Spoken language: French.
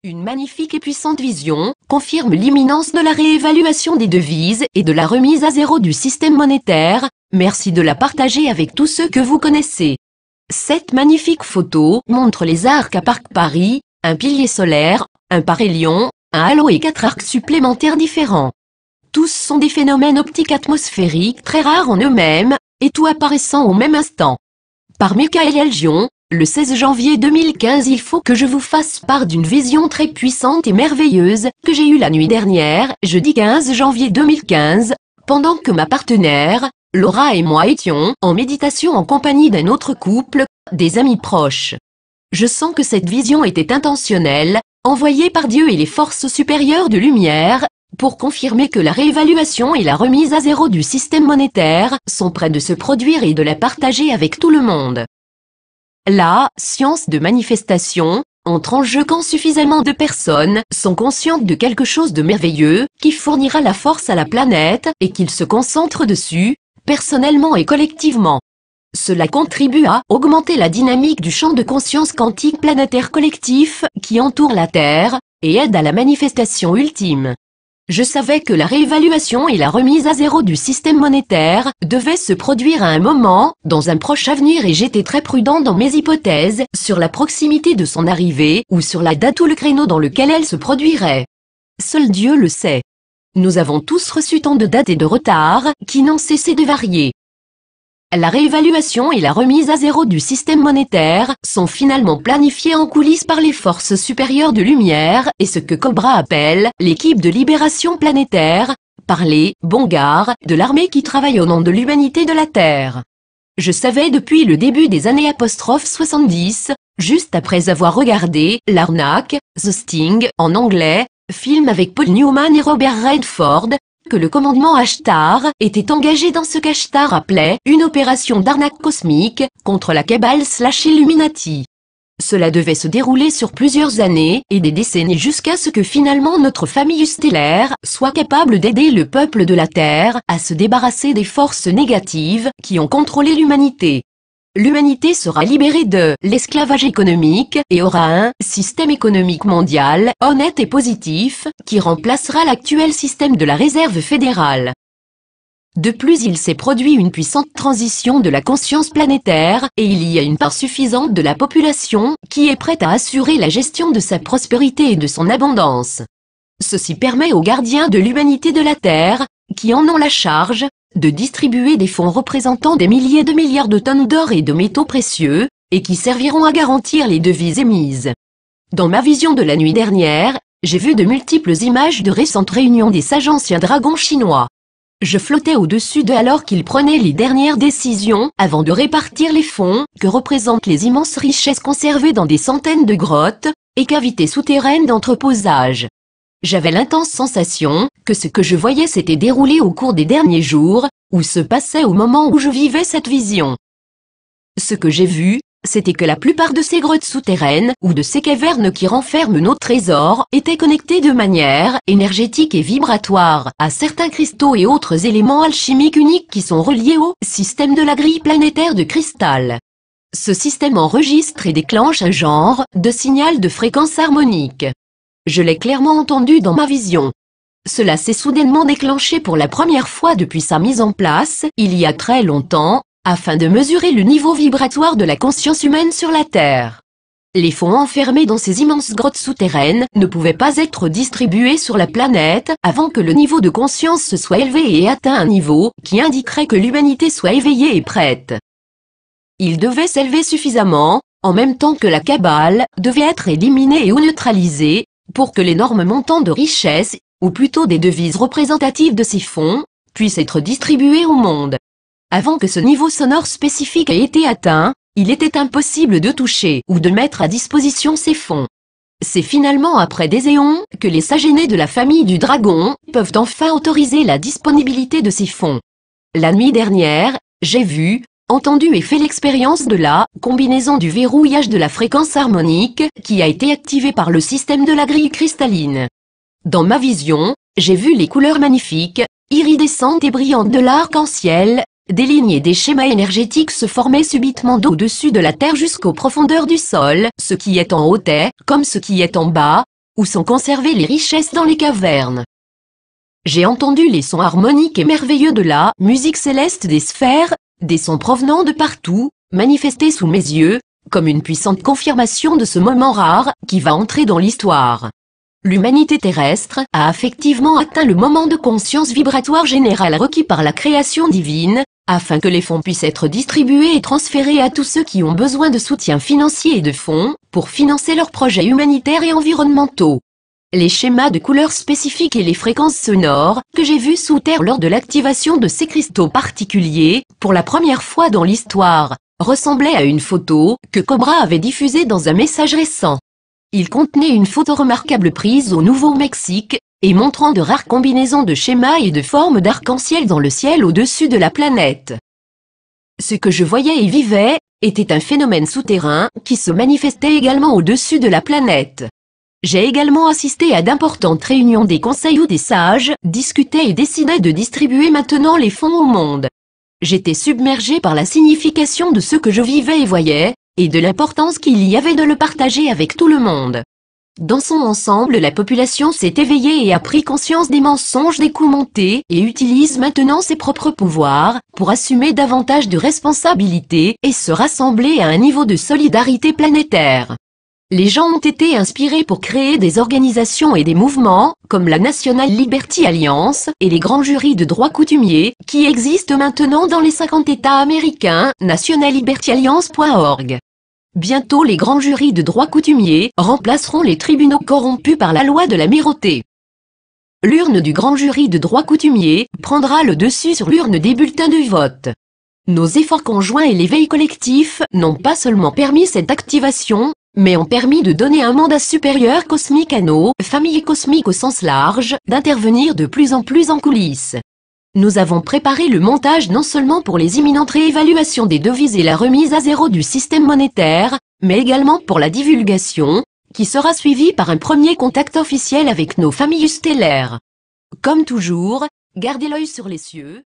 Une magnifique et puissante vision confirme l'imminence de la réévaluation des devises et de la remise à zéro du système monétaire. Merci de la partager avec tous ceux que vous connaissez. Cette magnifique photo montre les arcs à Parc Paris, un pilier solaire, un parhélion, un halo et 4 arcs supplémentaires différents. Tous sont des phénomènes optiques atmosphériques très rares en eux-mêmes, et tout apparaissant au même instant. Par Michael Elgion, le 16 janvier 2015, il faut que je vous fasse part d'une vision très puissante et merveilleuse que j'ai eue la nuit dernière, jeudi 15 janvier 2015, pendant que ma partenaire, Laura et moi étions en méditation en compagnie d'un autre couple, des amis proches. Je sens que cette vision était intentionnelle, envoyée par Dieu et les forces supérieures de lumière, pour confirmer que la réévaluation et la remise à zéro du système monétaire sont près de se produire et de la partager avec tout le monde. La science de manifestation entre en jeu quand suffisamment de personnes sont conscientes de quelque chose de merveilleux qui fournira la force à la planète et qu'ils se concentrent dessus, personnellement et collectivement. Cela contribue à augmenter la dynamique du champ de conscience quantique planétaire collectif qui entoure la Terre et aide à la manifestation ultime. Je savais que la réévaluation et la remise à zéro du système monétaire devaient se produire à un moment, dans un proche avenir, et j'étais très prudent dans mes hypothèses sur la proximité de son arrivée ou sur la date ou le créneau dans lequel elle se produirait. Seul Dieu le sait. Nous avons tous reçu tant de dates et de retards qui n'ont cessé de varier. La réévaluation et la remise à zéro du système monétaire sont finalement planifiées en coulisses par les forces supérieures de lumière et ce que Cobra appelle l'équipe de libération planétaire, par les Bongars de l'armée qui travaille au nom de l'humanité de la Terre. Je savais depuis le début des années '70, juste après avoir regardé L'Arnaque, The Sting en anglais, film avec Paul Newman et Robert Redford, que le commandement Ashtar était engagé dans ce qu'Ashtar appelait une opération d'arnaque cosmique contre la Cabale/Illuminati. Cela devait se dérouler sur plusieurs années et des décennies jusqu'à ce que finalement notre famille stellaire soit capable d'aider le peuple de la Terre à se débarrasser des forces négatives qui ont contrôlé l'humanité. L'humanité sera libérée de l'esclavage économique et aura un système économique mondial honnête et positif qui remplacera l'actuel système de la réserve fédérale. De plus, il s'est produit une puissante transition de la conscience planétaire et il y a une part suffisante de la population qui est prête à assurer la gestion de sa prospérité et de son abondance. Ceci permet aux gardiens de l'humanité de la Terre, qui en ont la charge, de distribuer des fonds représentant des milliers de milliards de tonnes d'or et de métaux précieux, et qui serviront à garantir les devises émises. Dans ma vision de la nuit dernière, j'ai vu de multiples images de récentes réunions des sages anciens dragons chinois. Je flottais au-dessus d'eux alors qu'ils prenaient les dernières décisions avant de répartir les fonds que représentent les immenses richesses conservées dans des centaines de grottes et cavités souterraines d'entreposage. J'avais l'intense sensation que ce que je voyais s'était déroulé au cours des derniers jours, ou se passait au moment où je vivais cette vision. Ce que j'ai vu, c'était que la plupart de ces grottes souterraines ou de ces cavernes qui renferment nos trésors étaient connectées de manière énergétique et vibratoire à certains cristaux et autres éléments alchimiques uniques qui sont reliés au système de la grille planétaire de cristal. Ce système enregistre et déclenche un genre de signal de fréquence harmonique. Je l'ai clairement entendu dans ma vision. Cela s'est soudainement déclenché pour la première fois depuis sa mise en place, il y a très longtemps, afin de mesurer le niveau vibratoire de la conscience humaine sur la Terre. Les fonds enfermés dans ces immenses grottes souterraines ne pouvaient pas être distribués sur la planète avant que le niveau de conscience se soit élevé et ait atteint un niveau qui indiquerait que l'humanité soit éveillée et prête. Il devait s'élever suffisamment, en même temps que la Cabale devait être éliminée ou neutralisée, pour que l'énorme montant de richesses, ou plutôt des devises représentatives de ces fonds, puissent être distribués au monde. Avant que ce niveau sonore spécifique ait été atteint, il était impossible de toucher ou de mettre à disposition ces fonds. C'est finalement après des éons que les sages aînés de la famille du dragon peuvent enfin autoriser la disponibilité de ces fonds. La nuit dernière, j'ai vu, entendu et fait l'expérience de la combinaison du verrouillage de la fréquence harmonique qui a été activée par le système de la grille cristalline. Dans ma vision, j'ai vu les couleurs magnifiques, iridescentes et brillantes de l'arc-en-ciel, des lignes et des schémas énergétiques se former subitement d'au-dessus de la Terre jusqu'aux profondeurs du sol, ce qui est en haut est, comme ce qui est en bas, où sont conservées les richesses dans les cavernes. J'ai entendu les sons harmoniques et merveilleux de la musique céleste des sphères, des sons provenant de partout, manifestés sous mes yeux, comme une puissante confirmation de ce moment rare qui va entrer dans l'histoire. L'humanité terrestre a effectivement atteint le moment de conscience vibratoire générale requis par la création divine, afin que les fonds puissent être distribués et transférés à tous ceux qui ont besoin de soutien financier et de fonds, pour financer leurs projets humanitaires et environnementaux. Les schémas de couleurs spécifiques et les fréquences sonores, que j'ai vues sous terre lors de l'activation de ces cristaux particuliers, pour la première fois dans l'histoire, ressemblaient à une photo, que Cobra avait diffusée dans un message récent. Il contenait une photo remarquable prise au Nouveau-Mexique, et montrant de rares combinaisons de schémas et de formes d'arc-en-ciel dans le ciel au-dessus de la planète. Ce que je voyais et vivais, était un phénomène souterrain, qui se manifestait également au-dessus de la planète. J'ai également assisté à d'importantes réunions des conseils où des sages discutaient et décidaient de distribuer maintenant les fonds au monde. J'étais submergé par la signification de ce que je vivais et voyais, et de l'importance qu'il y avait de le partager avec tout le monde. Dans son ensemble, la population s'est éveillée et a pris conscience des mensonges des coups montés et utilise maintenant ses propres pouvoirs pour assumer davantage de responsabilités et se rassembler à un niveau de solidarité planétaire. Les gens ont été inspirés pour créer des organisations et des mouvements, comme la National Liberty Alliance et les grands jurys de droit coutumier, qui existent maintenant dans les 50 États américains, nationallibertyalliance.org. Bientôt les grands jurys de droit coutumier remplaceront les tribunaux corrompus par la loi de l'amirauté. L'urne du grand jury de droit coutumier prendra le dessus sur l'urne des bulletins de vote. Nos efforts conjoints et l'éveil collectif n'ont pas seulement permis cette activation, mais ont permis de donner un mandat supérieur cosmique à nos familles cosmiques au sens large, d'intervenir de plus en plus en coulisses. Nous avons préparé le montage non seulement pour les imminentes réévaluations des devises et la remise à zéro du système monétaire, mais également pour la divulgation, qui sera suivie par un premier contact officiel avec nos familles stellaires. Comme toujours, gardez l'œil sur les cieux.